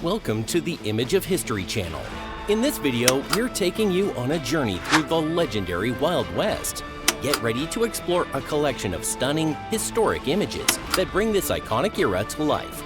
Welcome to the Image of History channel. In this video, we're taking you on a journey through the legendary Wild West. Get ready to explore a collection of stunning, historic images that bring this iconic era to life.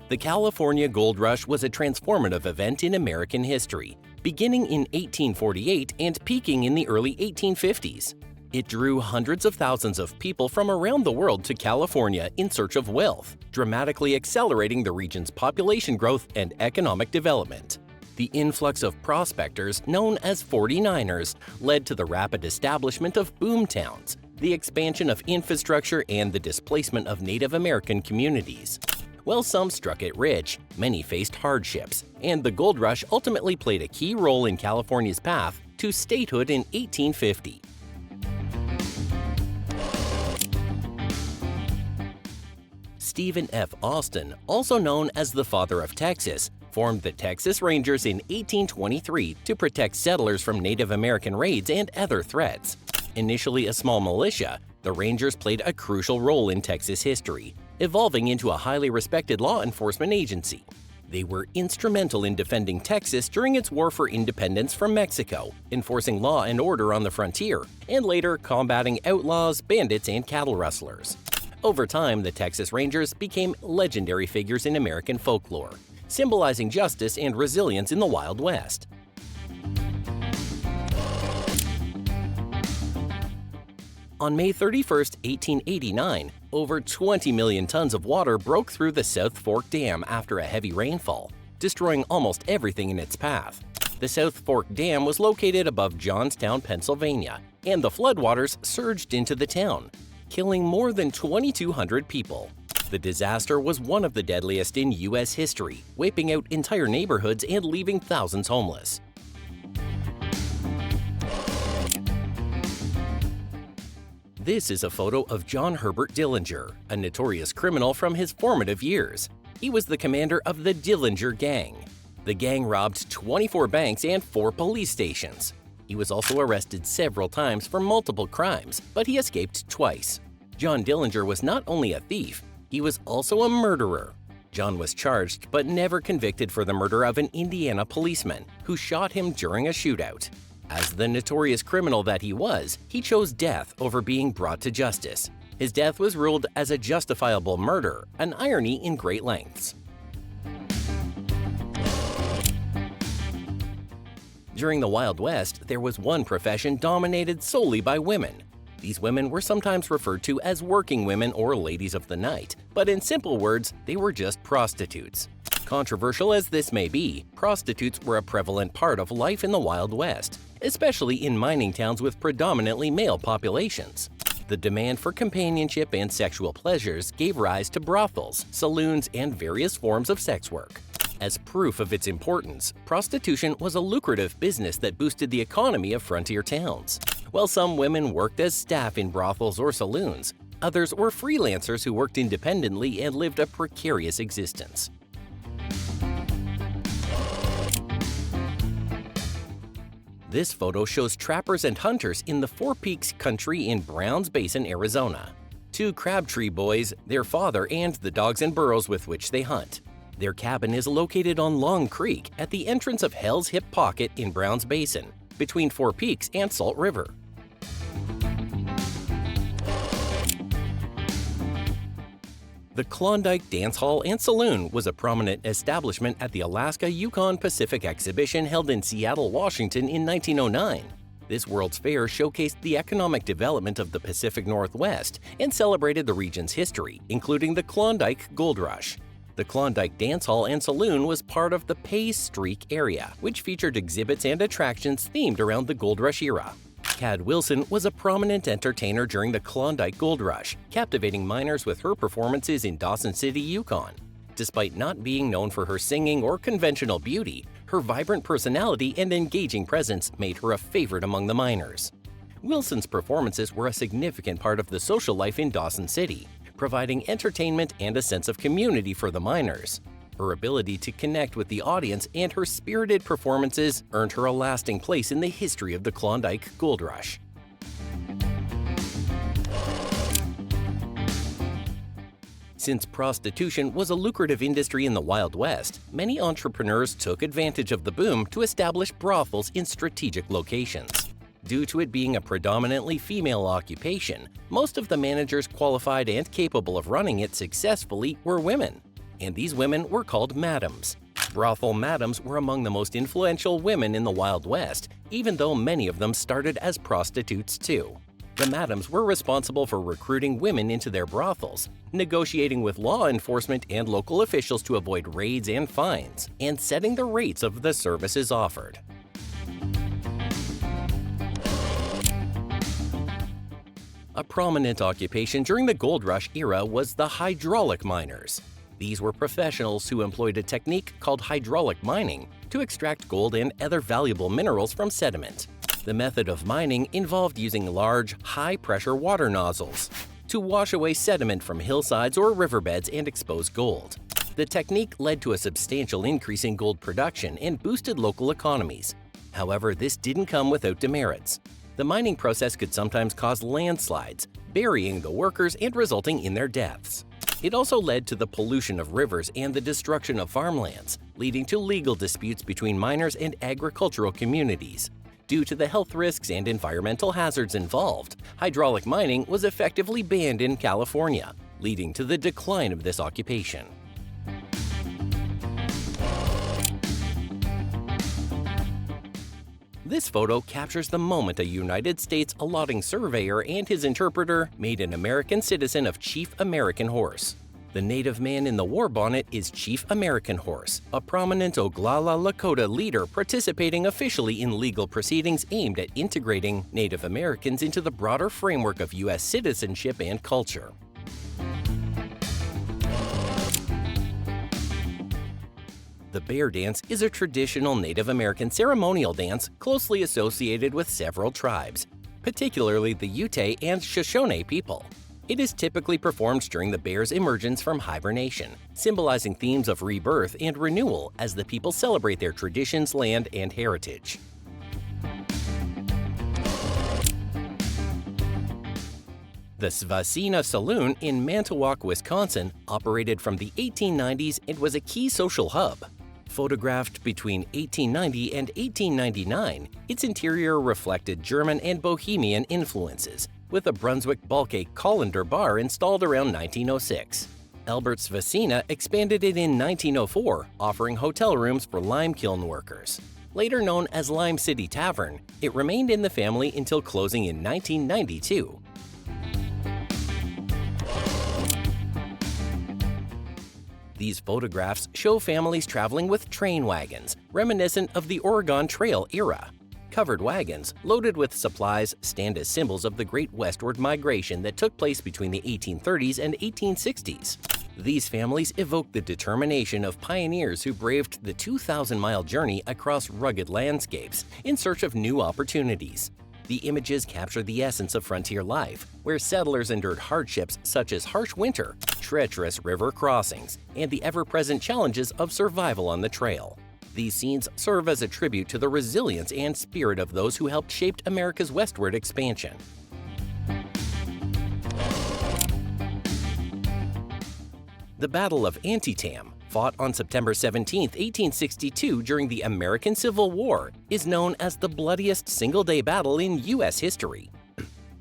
The California Gold Rush was a transformative event in American history, beginning in 1848 and peaking in the early 1850s. It drew hundreds of thousands of people from around the world to California in search of wealth, dramatically accelerating the region's population growth and economic development. The influx of prospectors, known as 49ers, led to the rapid establishment of boom towns, the expansion of infrastructure, and the displacement of Native American communities. While some struck it rich, many faced hardships, and the gold rush ultimately played a key role in California's path to statehood in 1850. Stephen F. Austin, also known as the Father of Texas, formed the Texas Rangers in 1823 to protect settlers from Native American raids and other threats. Initially a small militia, the Rangers played a crucial role in Texas history, evolving into a highly respected law enforcement agency. They were instrumental in defending Texas during its war for independence from Mexico, enforcing law and order on the frontier, and later combating outlaws, bandits, and cattle rustlers. Over time, the Texas Rangers became legendary figures in American folklore, symbolizing justice and resilience in the Wild West. On May 31, 1889, over 20 million tons of water broke through the South Fork Dam after a heavy rainfall, destroying almost everything in its path. The South Fork Dam was located above Johnstown, Pennsylvania, and the floodwaters surged into the town, killing more than 2,200 people. The disaster was one of the deadliest in U.S. history, wiping out entire neighborhoods and leaving thousands homeless. This is a photo of John Herbert Dillinger, a notorious criminal from his formative years. He was the commander of the Dillinger Gang. The gang robbed 24 banks and 4 police stations. He was also arrested several times for multiple crimes, but he escaped twice. John Dillinger was not only a thief, he was also a murderer. John was charged but never convicted for the murder of an Indiana policeman who shot him during a shootout. As the notorious criminal that he was, he chose death over being brought to justice. His death was ruled as a justifiable murder, an irony in great lengths. During the Wild West, there was one profession dominated solely by women. These women were sometimes referred to as working women or ladies of the night, but in simple words, they were just prostitutes. Controversial as this may be, prostitutes were a prevalent part of life in the Wild West, especially in mining towns with predominantly male populations. The demand for companionship and sexual pleasures gave rise to brothels, saloons, and various forms of sex work. As proof of its importance, prostitution was a lucrative business that boosted the economy of frontier towns. While some women worked as staff in brothels or saloons, others were freelancers who worked independently and lived a precarious existence. This photo shows trappers and hunters in the Four Peaks country in Browns Basin, Arizona. 2 Crabtree boys, their father, and the dogs and burros with which they hunt. Their cabin is located on Long Creek at the entrance of Hell's Hip Pocket in Browns Basin, between Four Peaks and Salt River. The Klondike Dance Hall and Saloon was a prominent establishment at the Alaska-Yukon Pacific Exhibition held in Seattle, Washington in 1909. This World's Fair showcased the economic development of the Pacific Northwest and celebrated the region's history, including the Klondike Gold Rush. The Klondike Dance Hall and Saloon was part of the Pay Streak area, which featured exhibits and attractions themed around the Gold Rush era. Cad Wilson was a prominent entertainer during the Klondike Gold Rush, captivating miners with her performances in Dawson City, Yukon. Despite not being known for her singing or conventional beauty, her vibrant personality and engaging presence made her a favorite among the miners. Wilson's performances were a significant part of the social life in Dawson City, providing entertainment and a sense of community for the miners. Her ability to connect with the audience and her spirited performances earned her a lasting place in the history of the Klondike Gold Rush. Since prostitution was a lucrative industry in the Wild West, many entrepreneurs took advantage of the boom to establish brothels in strategic locations. Due to it being a predominantly female occupation, most of the managers qualified and capable of running it successfully were women, and these women were called madams. Brothel madams were among the most influential women in the Wild West, even though many of them started as prostitutes too. The madams were responsible for recruiting women into their brothels, negotiating with law enforcement and local officials to avoid raids and fines, and setting the rates of the services offered. A prominent occupation during the gold rush era was the hydraulic miners. These were professionals who employed a technique called hydraulic mining to extract gold and other valuable minerals from sediment. The method of mining involved using large, high-pressure water nozzles to wash away sediment from hillsides or riverbeds and expose gold. The technique led to a substantial increase in gold production and boosted local economies. However, this didn't come without demerits. The mining process could sometimes cause landslides, burying the workers and resulting in their deaths. It also led to the pollution of rivers and the destruction of farmlands, leading to legal disputes between miners and agricultural communities. Due to the health risks and environmental hazards involved, hydraulic mining was effectively banned in California, leading to the decline of this occupation. This photo captures the moment a United States allotting surveyor and his interpreter made an American citizen of Chief American Horse. The native man in the war bonnet is Chief American Horse, a prominent Oglala Lakota leader participating officially in legal proceedings aimed at integrating Native Americans into the broader framework of U.S. citizenship and culture. The bear dance is a traditional Native American ceremonial dance closely associated with several tribes, particularly the Ute and Shoshone people. It is typically performed during the bear's emergence from hibernation, symbolizing themes of rebirth and renewal as the people celebrate their traditions, land, and heritage. The Svacina Saloon in Manitowoc, Wisconsin, operated from the 1890s and was a key social hub. Photographed between 1890 and 1899, its interior reflected German and Bohemian influences, with a Brunswick bulk colander bar installed around 1906. Albert Svacina expanded it in 1904, offering hotel rooms for lime kiln workers. Later known as Lime City Tavern, it remained in the family until closing in 1992. These photographs show families traveling with train wagons, reminiscent of the Oregon Trail era. Covered wagons, loaded with supplies, stand as symbols of the great westward migration that took place between the 1830s and 1860s. These families evoke the determination of pioneers who braved the 2,000-mile journey across rugged landscapes in search of new opportunities. The images capture the essence of frontier life, where settlers endured hardships such as harsh winter, treacherous river crossings, and the ever-present challenges of survival on the trail. These scenes serve as a tribute to the resilience and spirit of those who helped shape America's westward expansion. The Battle of Antietam, fought on September 17, 1862 during the American Civil War, is known as the bloodiest single-day battle in U.S. history.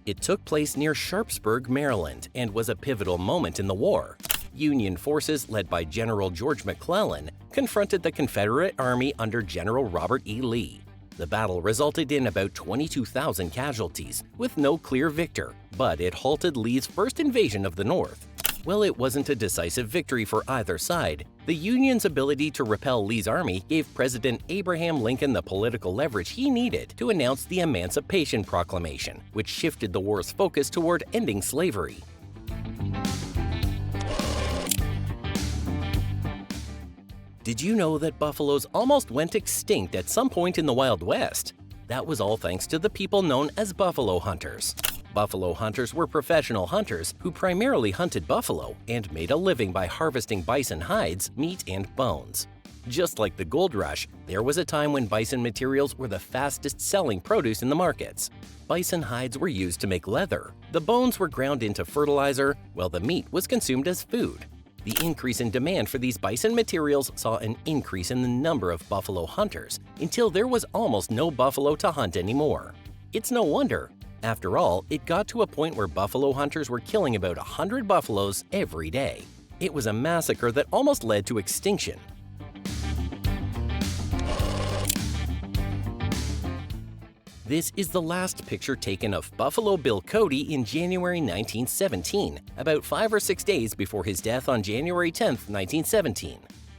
It took place near Sharpsburg, Maryland, and was a pivotal moment in the war. Union forces, led by General George McClellan, confronted the Confederate Army under General Robert E. Lee. The battle resulted in about 22,000 casualties, with no clear victor, but it halted Lee's first invasion of the North. While it wasn't a decisive victory for either side, the Union's ability to repel Lee's army gave President Abraham Lincoln the political leverage he needed to announce the Emancipation Proclamation, which shifted the war's focus toward ending slavery. Did you know that buffaloes almost went extinct at some point in the Wild West? That was all thanks to the people known as buffalo hunters. Buffalo hunters were professional hunters who primarily hunted buffalo and made a living by harvesting bison hides, meat, and bones. Just like the gold rush, there was a time when bison materials were the fastest-selling produce in the markets. Bison hides were used to make leather, the bones were ground into fertilizer, while the meat was consumed as food. The increase in demand for these bison materials saw an increase in the number of buffalo hunters until there was almost no buffalo to hunt anymore. It's no wonder. After all, it got to a point where buffalo hunters were killing about 100 buffaloes every day. It was a massacre that almost led to extinction. This is the last picture taken of Buffalo Bill Cody in January 1917, about 5 or 6 days before his death on January 10, 1917.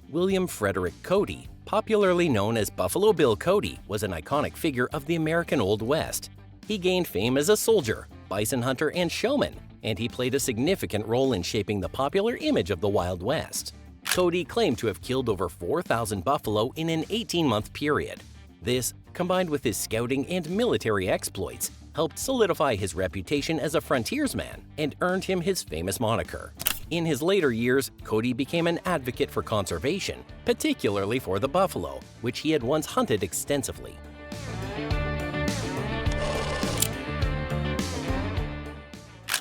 William Frederick Cody, popularly known as Buffalo Bill Cody, was an iconic figure of the American Old West. He gained fame as a soldier, bison hunter, and showman, and he played a significant role in shaping the popular image of the Wild West. Cody claimed to have killed over 4,000 buffalo in an 18-month period. This, combined with his scouting and military exploits, helped solidify his reputation as a frontiersman and earned him his famous moniker. In his later years, Cody became an advocate for conservation, particularly for the buffalo, which he had once hunted extensively.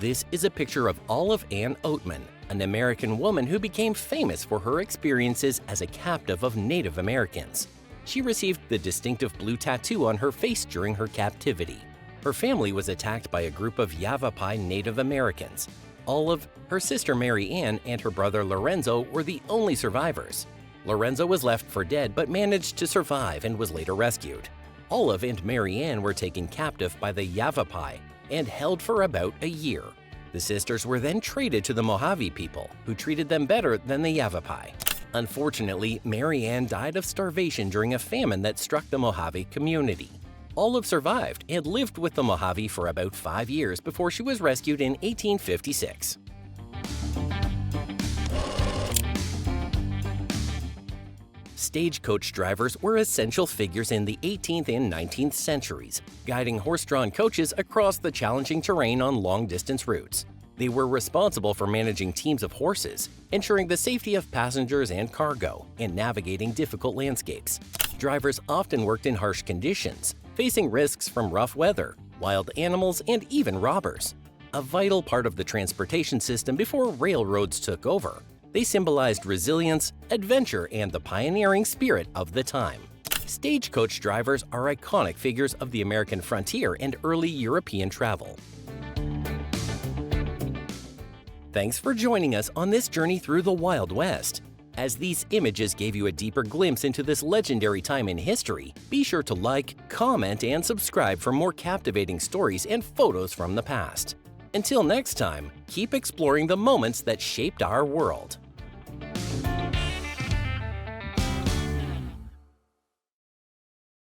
This is a picture of Olive Ann Oatman, an American woman who became famous for her experiences as a captive of Native Americans. She received the distinctive blue tattoo on her face during her captivity. Her family was attacked by a group of Yavapai Native Americans. Olive, her sister Mary Ann, and her brother Lorenzo were the only survivors. Lorenzo was left for dead but managed to survive and was later rescued. Olive and Mary Ann were taken captive by the Yavapai and held for about a year. The sisters were then traded to the Mojave people, who treated them better than the Yavapai. Unfortunately, Mary Ann died of starvation during a famine that struck the Mojave community. Olive survived and lived with the Mojave for about 5 years before she was rescued in 1856. Stagecoach drivers were essential figures in the 18th and 19th centuries, guiding horse-drawn coaches across the challenging terrain on long-distance routes. They were responsible for managing teams of horses, ensuring the safety of passengers and cargo, and navigating difficult landscapes. Drivers often worked in harsh conditions, facing risks from rough weather, wild animals, and even robbers. A vital part of the transportation system before railroads took over, they symbolized resilience, adventure, and the pioneering spirit of the time. Stagecoach drivers are iconic figures of the American frontier and early European travel. Thanks for joining us on this journey through the Wild West. As these images gave you a deeper glimpse into this legendary time in history, be sure to like, comment, and subscribe for more captivating stories and photos from the past. Until next time, keep exploring the moments that shaped our world.